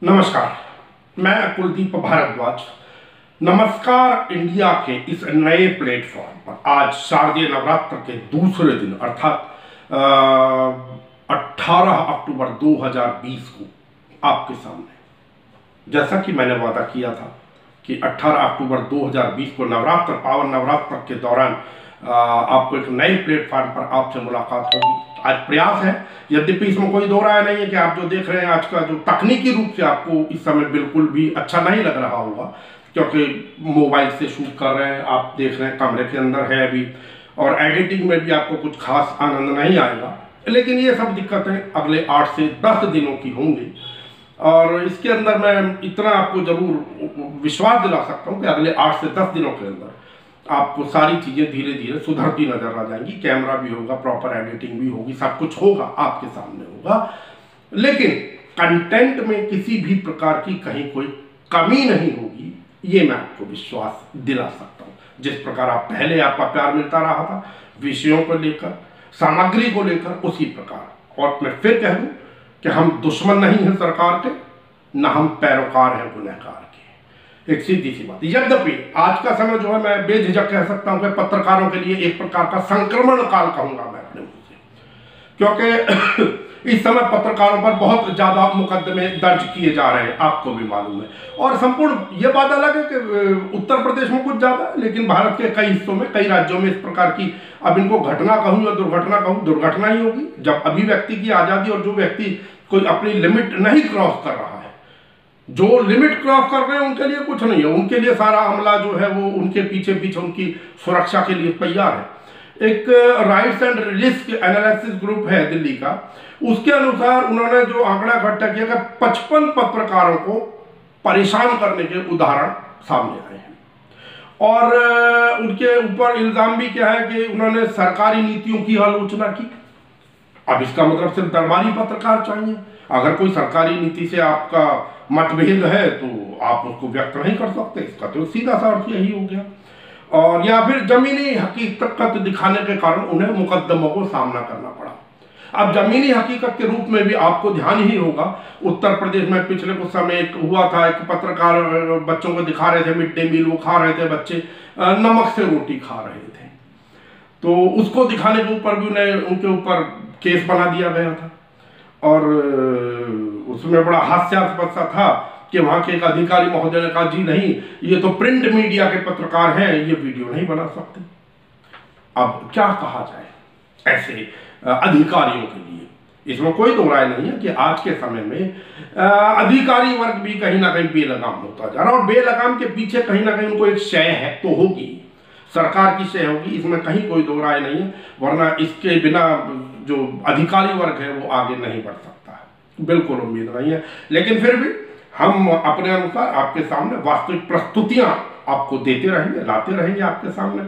नमस्कार, मैं कुलदीप भारद्वाज। नमस्कार इंडिया के इस नए प्लेटफॉर्म पर आज शारदीय नवरात्र के दूसरे दिन अर्थात 18 अक्टूबर 2020 को आपके सामने, जैसा कि मैंने वादा किया था कि 18 अक्टूबर 2020 को नवरात्र, पावन नवरात्र के दौरान आपको एक नए प्लेटफॉर्म पर आपसे मुलाकात होगी। आज प्रयास है, यद्यपि इसमें कोई दो राय नहीं है कि आप जो देख रहे हैं आज का जो तकनीकी रूप से आपको इस समय बिल्कुल भी अच्छा नहीं लग रहा होगा, क्योंकि मोबाइल से शूट कर रहे हैं, आप देख रहे हैं कमरे के अंदर है अभी, और एडिटिंग में भी आपको कुछ खास आनंद नहीं आएगा। लेकिन ये सब दिक्कतें अगले 8 से 10 दिनों की होंगी, और इसके अंदर मैं इतना आपको जरूर विश्वास दिला सकता हूँ कि अगले 8 से 10 दिनों के अंदर आपको सारी चीज़ें धीरे धीरे सुधरती नजर आ जाएंगी। कैमरा भी होगा, प्रॉपर एडिटिंग भी होगी, सब कुछ होगा, आपके सामने होगा। लेकिन कंटेंट में किसी भी प्रकार की कहीं कोई कमी नहीं होगी, ये मैं आपको विश्वास दिला सकता हूँ। जिस प्रकार आप पहले आपका प्यार मिलता रहा था विषयों को लेकर, सामग्री को लेकर, उसी प्रकार। और मैं फिर कह दूं कि हम दुश्मन नहीं हैं सरकार के, न हम पैरोकार हैं गुनहगार के। एक सीधी सी बात। यद्यपि आज का समय जो है, मैं बेझिझक कह सकता हूं कि पत्रकारों के लिए एक प्रकार का संक्रमण काल कहूंगा मैं अपने मुंह से, क्योंकि इस समय पत्रकारों पर बहुत ज्यादा मुकदमे दर्ज किए जा रहे हैं, आपको भी मालूम है। और संपूर्ण ये बात अलग है कि उत्तर प्रदेश में कुछ ज्यादा है, लेकिन भारत के कई हिस्सों में, कई राज्यों में इस प्रकार की, अब इनको घटना कहूं या दुर्घटना कहूं, दुर्घटना ही होगी। जब अभिव्यक्ति की आजादी, और जो व्यक्ति कोई अपनी लिमिट नहीं क्रॉस कर रहा है, जो लिमिट क्रॉस कर रहे हैं उनके लिए कुछ नहीं है, उनके लिए सारा अमला जो है वो उनके पीछे पीछे उनकी सुरक्षा के लिए तैयार है। एक rights and risk analysis group है दिल्ली का, उसके अनुसार उन्होंने जो आंकड़ा इकट्ठा किया कि 55 पत्रकारों को परेशान करने के उदाहरण सामने आए हैं, और उनके ऊपर इल्जाम भी क्या है कि उन्होंने सरकारी नीतियों की आलोचना की। अब इसका मतलब सिर्फ दरबारी पत्रकार चाहिए। अगर कोई सरकारी नीति से आपका मतभेद है तो आप उसको व्यक्त नहीं कर सकते, इसका तो सीधा सा अर्थ यही हो गया। और या फिर जमीनी हकीकत दिखाने के कारण उन्हें मुकदमों को सामना करना पड़ा। अब जमीनी हकीकत के रूप में भी आपको ध्यान ही होगा, उत्तर प्रदेश में पिछले कुछ समय एक हुआ था, एक पत्रकार बच्चों को दिखा रहे थे मिड डे मील, वो खा रहे थे बच्चे, नमक से रोटी खा रहे थे, तो उसको दिखाने के ऊपर भी उनके ऊपर केस बना दिया गया था। और उसमें बड़ा हास्यास्पद सा था कि वहां के एक अधिकारी महोदय ने कहा, जी नहीं, ये तो प्रिंट मीडिया के पत्रकार हैं, ये वीडियो नहीं बना सकते। अब क्या कहा जाए ऐसे अधिकारियों के लिए? इसमें कोई दो राय नहीं है कि आज के समय में अधिकारी वर्ग भी कहीं ना कहीं बेलगाम होता जा रहा है, और बेलगाम के पीछे कहीं ना कहीं उनको एक शय है तो होगी, सरकार की शय होगी, इसमें कहीं कोई दो राय नहीं है। वरना इसके बिना जो अधिकारी वर्ग है वो आगे नहीं बढ़ सकता है, बिल्कुल उम्मीद नहीं है। लेकिन फिर भी हम अपने अनुसार आपके सामने वास्तविक प्रस्तुतियां आपको देते रहेंगे, लाते रहेंगे आपके सामने,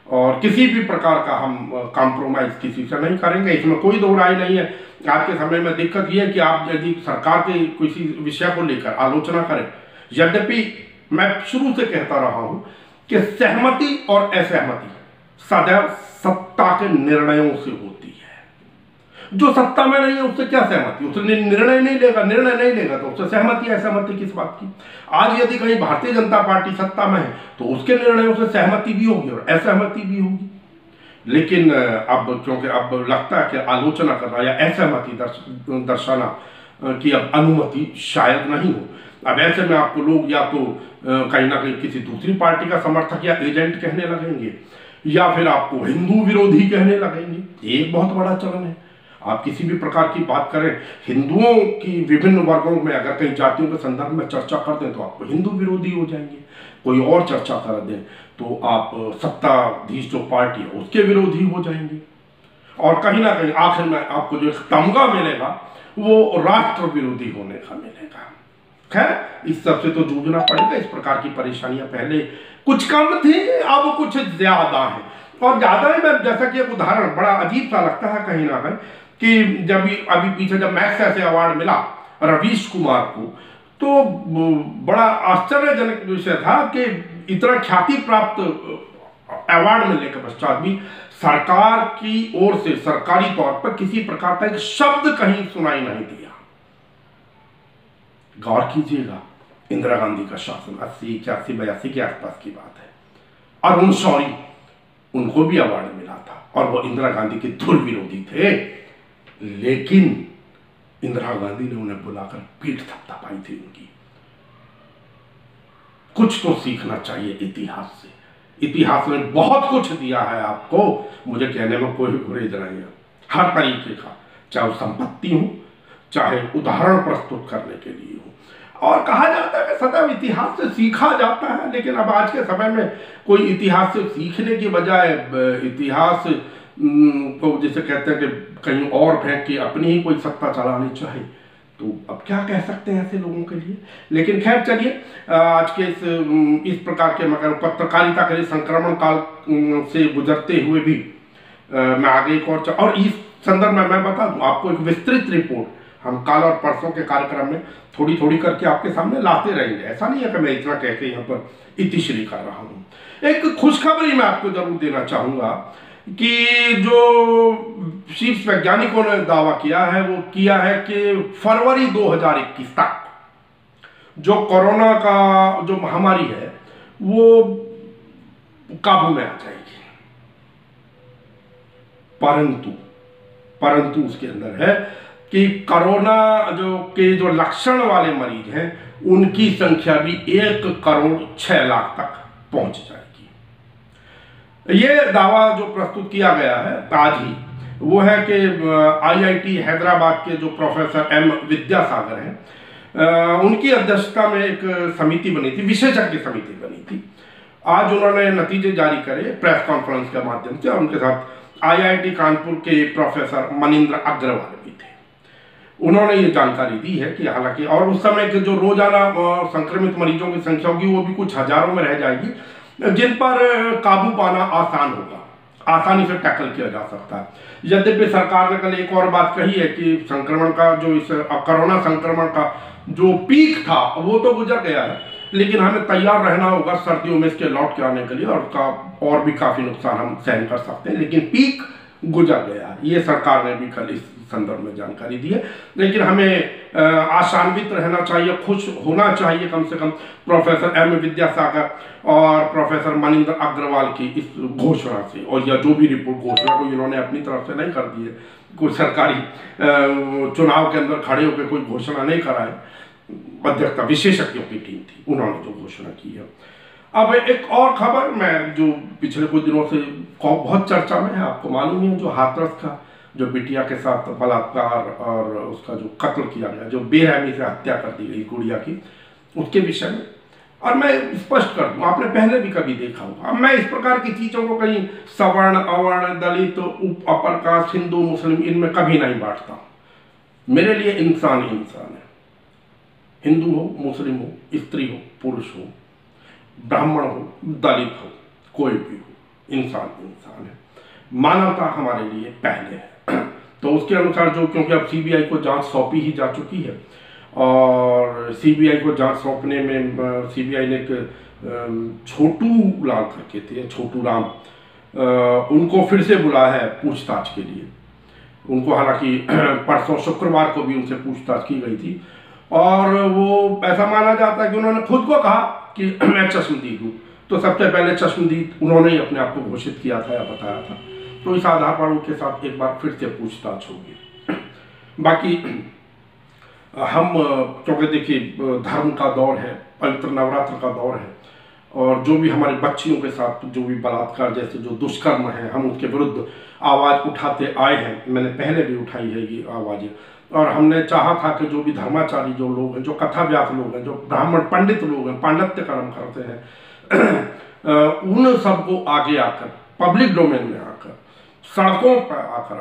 और किसी भी प्रकार का हम कॉम्प्रोमाइज किसी से नहीं करेंगे, इसमें कोई दो राय नहीं है। आज के समय में दिक्कत यह है कि आप यदि सरकार के किसी विषय को लेकर आलोचना करें, यद्यपि मैं शुरू से कहता रहा हूं कि सहमति और असहमति सदैव सत्ता के निर्णयों से होती है। जो सत्ता में नहीं है उससे क्या सहमति, उससे निर्णय नहीं लेगा तो उससे सहमति असहमति किस बात की? आज यदि कहीं भारतीय जनता पार्टी सत्ता में है तो उसके निर्णयों से सहमति भी होगी और असहमति भी होगी। लेकिन अब क्योंकि अब लगता है कि आलोचना करना या असहमति दर्शाना की अब अनुमति शायद नहीं हो। अब ऐसे में आपको लोग या तो कहीं ना कहीं किसी दूसरी पार्टी का समर्थक या एजेंट कहने लगेंगे, या फिर आपको हिंदू विरोधी कहने लगेंगे। ये एक बहुत बड़ा चलन है। आप किसी भी प्रकार की बात करें, हिंदुओं की विभिन्न वर्गों में अगर कई जातियों के संदर्भ में चर्चा कर दें तो आपको हिंदू विरोधी हो जाएंगे। कोई और चर्चा कर दें तो आप सत्ताधीश जो पार्टी है उसके विरोधी हो जाएंगे, और कहीं ना कहीं आखिर में आपको जो तमगा मिलेगा वो राष्ट्र विरोधी होने का मिलेगा। खैर, इस सब से तो जूझना पड़ेगा। इस प्रकार की परेशानियां पहले कुछ कम थी, अब कुछ ज्यादा है। और ज्यादा ही, मैं जैसा कि एक उदाहरण बड़ा अजीब सा लगता है कहीं ना कहीं, कि जब अभी पीछे जब मैक्स ऐसे अवार्ड मिला रवीश कुमार को, तो बड़ा आश्चर्यजनक विषय था कि इतना ख्याति प्राप्त अवार्ड मिलने के पश्चात भी सरकार की ओर से सरकारी तौर पर किसी प्रकार का एक शब्द कहीं सुनाई नहीं दिया। गौर कीजिएगा, इंदिरा गांधी का शासन 80, 81, 82 के आसपास की बात है। अरुण शौरी, उनको भी अवार्ड मिला था और वो इंदिरा गांधी के धुर विरोधी थे, लेकिन इंदिरा गांधी ने उन्हें बुलाकर पीठ थपथपाई थी उनकी। कुछ तो सीखना चाहिए इतिहास से। इतिहास ने बहुत कुछ दिया है आपको, मुझे कहने में कोई गुरेज नहीं है, हर तरीके का, चाहे वो संपत्ति हो, चाहे उदाहरण प्रस्तुत करने के लिए हो। और कहा जाता है कि सदैव इतिहास से सीखा जाता है, लेकिन अब आज के समय में कोई इतिहास से सीखने की बजाय इतिहास को जैसे कहते हैं कि कहीं और फेंक के अपनी ही कोई सत्ता चलानी चाहे, तो अब क्या कह सकते हैं ऐसे लोगों के लिए। लेकिन खैर चलिए, आज के इस प्रकार के मगर पत्रकारिता के संक्रमण काल से गुजरते हुए भी मैं आगे एक और इस संदर्भ में मैं बता दूं आपको एक विस्तृत रिपोर्ट हम कल और परसों के कार्यक्रम में थोड़ी थोड़ी करके आपके सामने लाते रहेंगे। ऐसा नहीं है कि मैं इतना कह के यहाँ पर इतिश्री कर रहा हूँ। एक खुशखबरी मैं आपको जरूर देना चाहूँगा कि जो शीर्ष वैज्ञानिकों ने दावा किया है वो किया है कि फरवरी 2021 तक जो कोरोना का जो महामारी है वो काबू में आ जाएगी। परंतु उसके अंदर है कि कोरोना जो लक्षण वाले मरीज हैं उनकी संख्या भी 1,06,00,000 तक पहुंच जाएगी। ये दावा जो प्रस्तुत किया गया है आज ही वो है कि IIT हैदराबाद के जो प्रोफेसर M विद्यासागर हैं, उनकी अध्यक्षता में एक समिति बनी थी, विशेषज्ञ समिति बनी थी। आज उन्होंने नतीजे जारी करे प्रेस कॉन्फ्रेंस के माध्यम से, और उनके साथ IIT कानपुर के प्रोफेसर मनिंद्र अग्रवाल भी थे। उन्होंने ये जानकारी दी है कि हालांकि और उस समय के जो रोजाना संक्रमित मरीजों की संख्या होगी वो भी कुछ हजारों में रह जाएगी, जिन पर काबू पाना आसान होगा, आसानी से टैकल किया जा सकता है। यद्यपि सरकार ने कल एक और बात कही है कि संक्रमण का जो इस कोरोना संक्रमण का जो पीक था वो तो गुजर गया है, लेकिन हमें तैयार रहना होगा सर्दियों में इसके लौट के आने के लिए, और उसका और भी काफी नुकसान हम सहन कर सकते हैं, लेकिन पीक गुजर गया है। ये सरकार ने भी कल इस संदर्भ में जानकारी दी है। लेकिन हमें आशान्वित रहना चाहिए, खुश होना चाहिए कम से कम प्रोफेसर M विद्यासागर और प्रोफेसर मनिंद्र अग्रवाल की इस घोषणा से, और या जो भी रिपोर्ट घोषणा को इन्होंने अपनी तरफ से नहीं कर दी है, कोई सरकारी चुनाव के अंदर खड़े होकर कोई घोषणा नहीं कराए, अध्यक्षता विशेषज्ञों की टीम थी, उन्होंने जो घोषणा की है। अब एक और खबर मैं जो पिछले कुछ दिनों से बहुत चर्चा में है, आपको मालूम है, जो हाथरस का जो बिटिया के साथ बलात्कार और उसका जो कत्ल किया गया, जो बेरहमी से हत्या कर दी गई गुड़िया की, उसके विषय में। और मैं स्पष्ट कर दूं, आपने पहले भी कभी देखा होगा, मैं इस प्रकार की चीजों को कहीं सवर्ण, अवर्ण, दलित, उप अपर कास्ट, हिंदू, मुस्लिम, इनमें कभी नहीं बांटता। मेरे लिए इंसान इंसान है, हिंदू हो, मुस्लिम हो, स्त्री हो, पुरुष हो, ब्राह्मण हो, दलित हो, कोई भी हो, इंसान इंसान है। मानवता हमारे लिए पहले है। तो उसके अनुसार जो, क्योंकि अब CBI को जांच सौंपी ही जा चुकी है, और CBI को जांच सौंपने में CBI ने एक छोटू लाल करके थे, छोटू राम, उनको फिर से बुलाया है पूछताछ के लिए। उनको हालांकि परसों शुक्रवार को भी उनसे पूछताछ की गई थी, और वो ऐसा माना जाता है कि उन्होंने खुद को कहा कि मैं चश्मदीद हूँ। तो सबसे पहले चश्मदीद उन्होंने ही अपने आप को घोषित किया था या बताया था। तो इस आधार पर उनके साथ एक बार फिर से पूछताछ होगी। बाकी हम, क्योंकि देखिए धर्म का दौर है, पवित्र नवरात्र का दौर है, और जो भी हमारे बच्चियों के साथ जो भी बलात्कार जैसे जो दुष्कर्म है, हम उसके विरुद्ध आवाज़ उठाते आए हैं। मैंने पहले भी उठाई है ये आवाज़ें, और हमने चाहा था कि जो भी धर्माचारी जो लोग हैं, जो कथा व्यास लोग हैं, जो ब्राह्मण पंडित लोग हैं, पांडित्य कर्म करते हैं, उन सबको आगे आकर पब्लिक डोमेन में आकर सड़कों पर आकर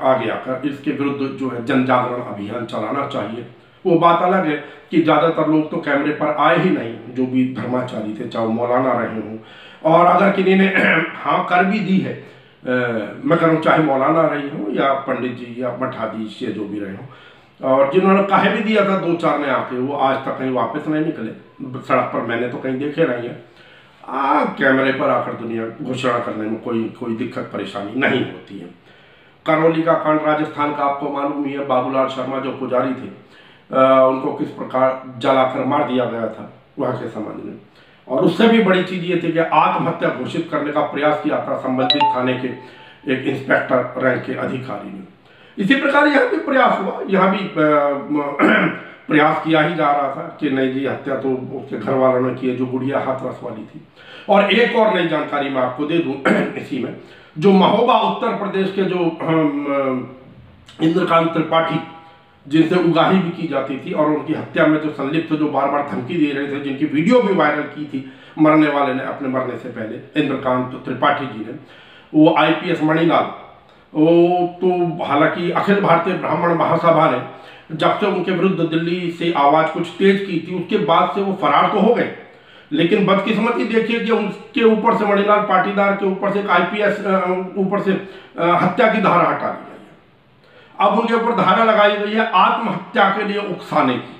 आगे आकर इसके विरुद्ध जो है जन जागरण अभियान चलाना चाहिए। वो बात अलग है कि ज़्यादातर लोग तो कैमरे पर आए ही नहीं, जो भी धर्माचारी थे, चाहे मौलाना रहे हों, और अगर किसी ने हाँ कर भी दी है, मैं कहूँ चाहे मौलाना रही हूँ या पंडित जी या मठाधीश या जो भी रहे हों, और जिन्होंने कहे भी दिया था 2-4 ने आके, वो आज तक कहीं वापस नहीं निकले। सड़क पर मैंने तो कहीं देखे नहीं है। कैमरे पर आकर दुनिया घोषणा करने में कोई दिक्कत परेशानी नहीं होती है। करौली का कांड राजस्थान का आपको मालूम ही है, बाबूलाल शर्मा जो पुजारी थे, उनको किस प्रकार जलाकर मार दिया गया था वहाँ के समाज में। और उससे भी बड़ी चीज़ ये थी कि आत्महत्या घोषित करने का प्रयास किया था संबंधित थाने के एक इंस्पेक्टर रैंक के अधिकारी ने। इसी प्रकार यहाँ भी प्रयास हुआ, यहाँ भी प्रयास किया ही जा रहा था कि नहीं जी हत्या तो उसके घर वालों ने की है, जो गुड़िया हाथरस वाली थी। और एक और नई जानकारी मैं आपको दे दूं इसी में, जो महोबा उत्तर प्रदेश के जो इंद्रकांत त्रिपाठी जिनसे उगाही भी की जाती थी और उनकी हत्या में जो संलिप्त जो बार बार धमकी दे रहे थे, जिनकी वीडियो भी वायरल की थी मरने वाले ने अपने मरने से पहले, इंद्रकांत त्रिपाठी जी ने, वो IPS मणिलाल, वो तो हालांकि अखिल भारतीय ब्राह्मण महासभा ने जब से उनके विरुद्ध दिल्ली से आवाज कुछ तेज की थी उसके बाद से वो फरार तो हो गए, लेकिन बदकिस्मती देखिए कि उनके ऊपर से मणिलाल पाटीदार के ऊपर से एक IPS ऊपर से हत्या की धारा हटा दी गई है। अब उनके ऊपर धारा लगाई गई है आत्महत्या के लिए उकसाने की।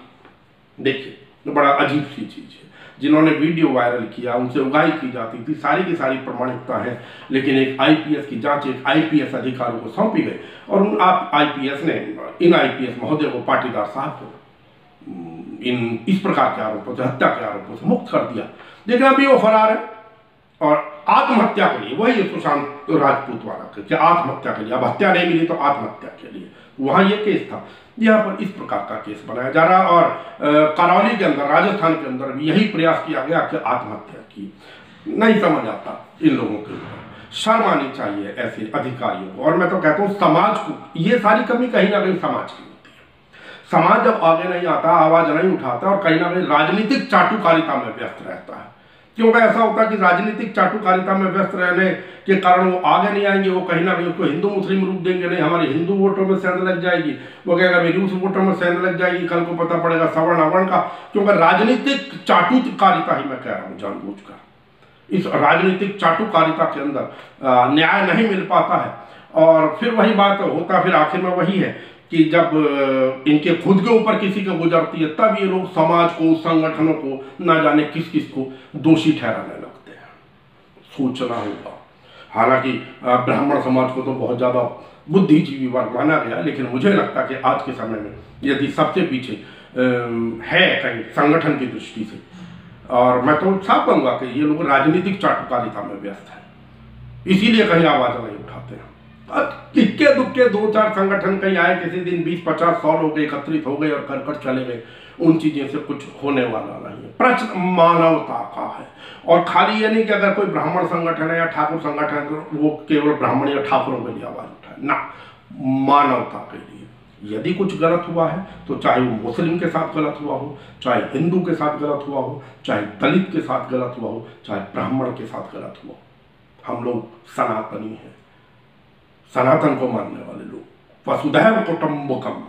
देखिए बड़ा अजीब सी चीज है, जिन्होंने वीडियो वायरल किया उनसे उगाही की जाती थी, सारी की सारी प्रमाणिकता है, लेकिन एक IPS की जांच एक IPS अधिकारियों को सौंपी गई और उन IPS ने इन IPS महोदय को, पाटीदार साहब को इस प्रकार के आरोपों से, हत्या के आरोपों से मुक्त कर दिया। लेकिन अभी वो फरार है और आत्महत्या के लिए, वही सुशांत राजपूत वाला कि आत्महत्या के लिए, अब हत्या नहीं मिली तो आत्महत्या के लिए वहां ये केस था, यहाँ पर इस प्रकार का केस बनाया जा रहा। और करौली के अंदर, राजस्थान के अंदर भी यही प्रयास किया गया कि आत्महत्या की। नहीं समझ आता इन लोगों के ऊपर, शर्म आनी चाहिए ऐसे अधिकारियों को। और मैं तो कहता हूँ समाज को, ये सारी कमी कहीं ना कहीं समाज की होती है। समाज जब आगे नहीं आता, आवाज नहीं उठाता और कहीं ना कहीं राजनीतिक चाटुकारिता में व्यस्त रहता है, क्योंकि ऐसा होता है कि राजनीतिक चाटुकारिता में व्यस्त रहने के कारण वो आगे नहीं आएंगे, वो कहीं ना कहीं उसको हिंदू मुस्लिम रूप देंगे, नहीं हमारे हिंदू वोटों में सेंध लग जाएगी, वो कहेगा मेरी उस वोटों में सेंध लग जाएगी, कल को पता पड़ेगा सवर्ण अवर्ण का। क्योंकि राजनीतिक चाटुकारिता ही मैं कह रहा हूँ जानबूझकर, इस राजनीतिक चाटुकारिता के अंदर न्याय नहीं मिल पाता है। और फिर वही बात होता, फिर आखिर में वही है कि जब इनके खुद के ऊपर किसी को गुजरती है तब ये लोग समाज को, संगठनों को, ना जाने किस किस को दोषी ठहराने लगते हैं। सोचना होगा। हालांकि ब्राह्मण समाज को तो बहुत ज़्यादा बुद्धिजीवी वर्ग माना गया, लेकिन मुझे लगता है कि आज के समय में यदि सबसे पीछे है कहीं संगठन की दृष्टि से, और मैं तो साफ कहूँगा कि ये लोग राजनीतिक चाटुकारिता में व्यस्त है, इसीलिए कहीं आवाज़ नहीं उठाते हैं। इक्के दुक्के दो चार संगठन कहीं आए, किसी दिन 20-50-100 लोग एकत्रित हो गए और कर चले गए, उन चीज़ों से कुछ होने वाला नहीं है। प्रश्न मानवता का है, और खाली ये नहीं कि अगर कोई ब्राह्मण संगठन है या ठाकुर संगठन है तो वो केवल ब्राह्मण या ठाकुरों के लिए आवाज़ उठाए ना, मानवता के लिए। यदि कुछ गलत हुआ है तो चाहे वो मुस्लिम के साथ गलत हुआ हो, चाहे हिंदू के साथ गलत हुआ हो, चाहे दलित के साथ गलत हुआ हो, चाहे ब्राह्मण के साथ गलत हुआ हो, हम लोग सनातनी हैं, सनातन को मानने वाले लोग, वसुधैव कुटुंबकम,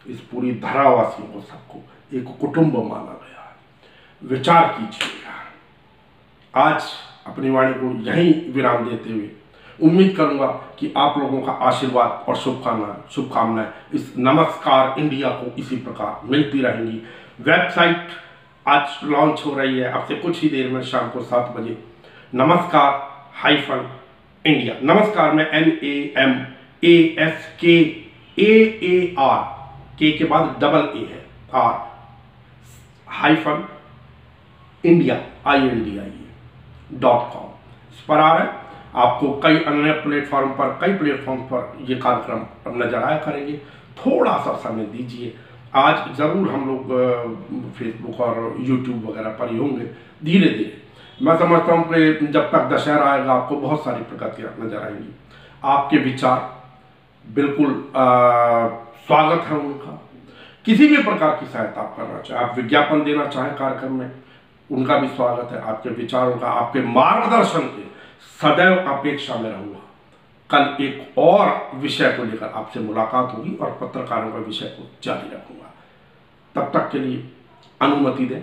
इस पूरी धरावासियों को सबको एक कुटुंब माना गया है। विचार कीजिएगा। आज अपनी वाणी को यहीं विराम देते हुए उम्मीद करूंगा कि आप लोगों का आशीर्वाद और शुभकामनाएं इस नमस्कार इंडिया को इसी प्रकार मिलती रहेंगी। वेबसाइट आज लॉन्च हो रही है, अब से कुछ ही देर में शाम को 7 बजे, नमस्कार इंडिया। नमस्कार में NAMASKAAR, के बाद डबल A है, R -India INDIA.com इस पर आ रहा है। आपको कई अन्य प्लेटफॉर्म पर, कई प्लेटफॉर्म पर ये कार्यक्रम नजर आया करेंगे। थोड़ा सा समय दीजिए, आज ज़रूर हम लोग फेसबुक और यूट्यूब वगैरह पर ही होंगे। धीरे धीरे मैं समझता हूँ कि जब तक दशहरा आएगा आपको बहुत सारी प्रगतियाँ नजर आएंगी। आपके विचार बिल्कुल स्वागत है उनका। किसी भी प्रकार की सहायता आप करना चाहें, आप विज्ञापन देना चाहें कार्यक्रम में, उनका भी स्वागत है। आपके विचारों का, आपके मार्गदर्शन के सदैव अपेक्षा में रहूँगा। कल एक और विषय को लेकर आपसे मुलाकात होगी और पत्रकारों का विषय को जारी रखूँगा। तब तक के लिए अनुमति दें।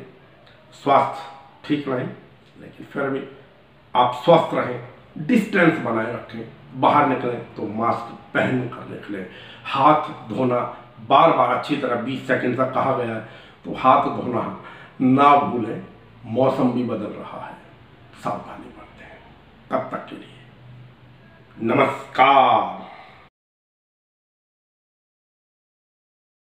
स्वास्थ्य ठीक रहें, लेकिन फिर भी आप स्वस्थ रहें, डिस्टेंस बनाए रखें, बाहर निकलें तो मास्क पहन कर निकलें। हाथ धोना बार बार अच्छी तरह 20 सेकंड तक कहा गया है, तो हाथ धोना ना भूलें। मौसम भी बदल रहा है, सावधानी बरतें। तब तक के लिए नमस्कार।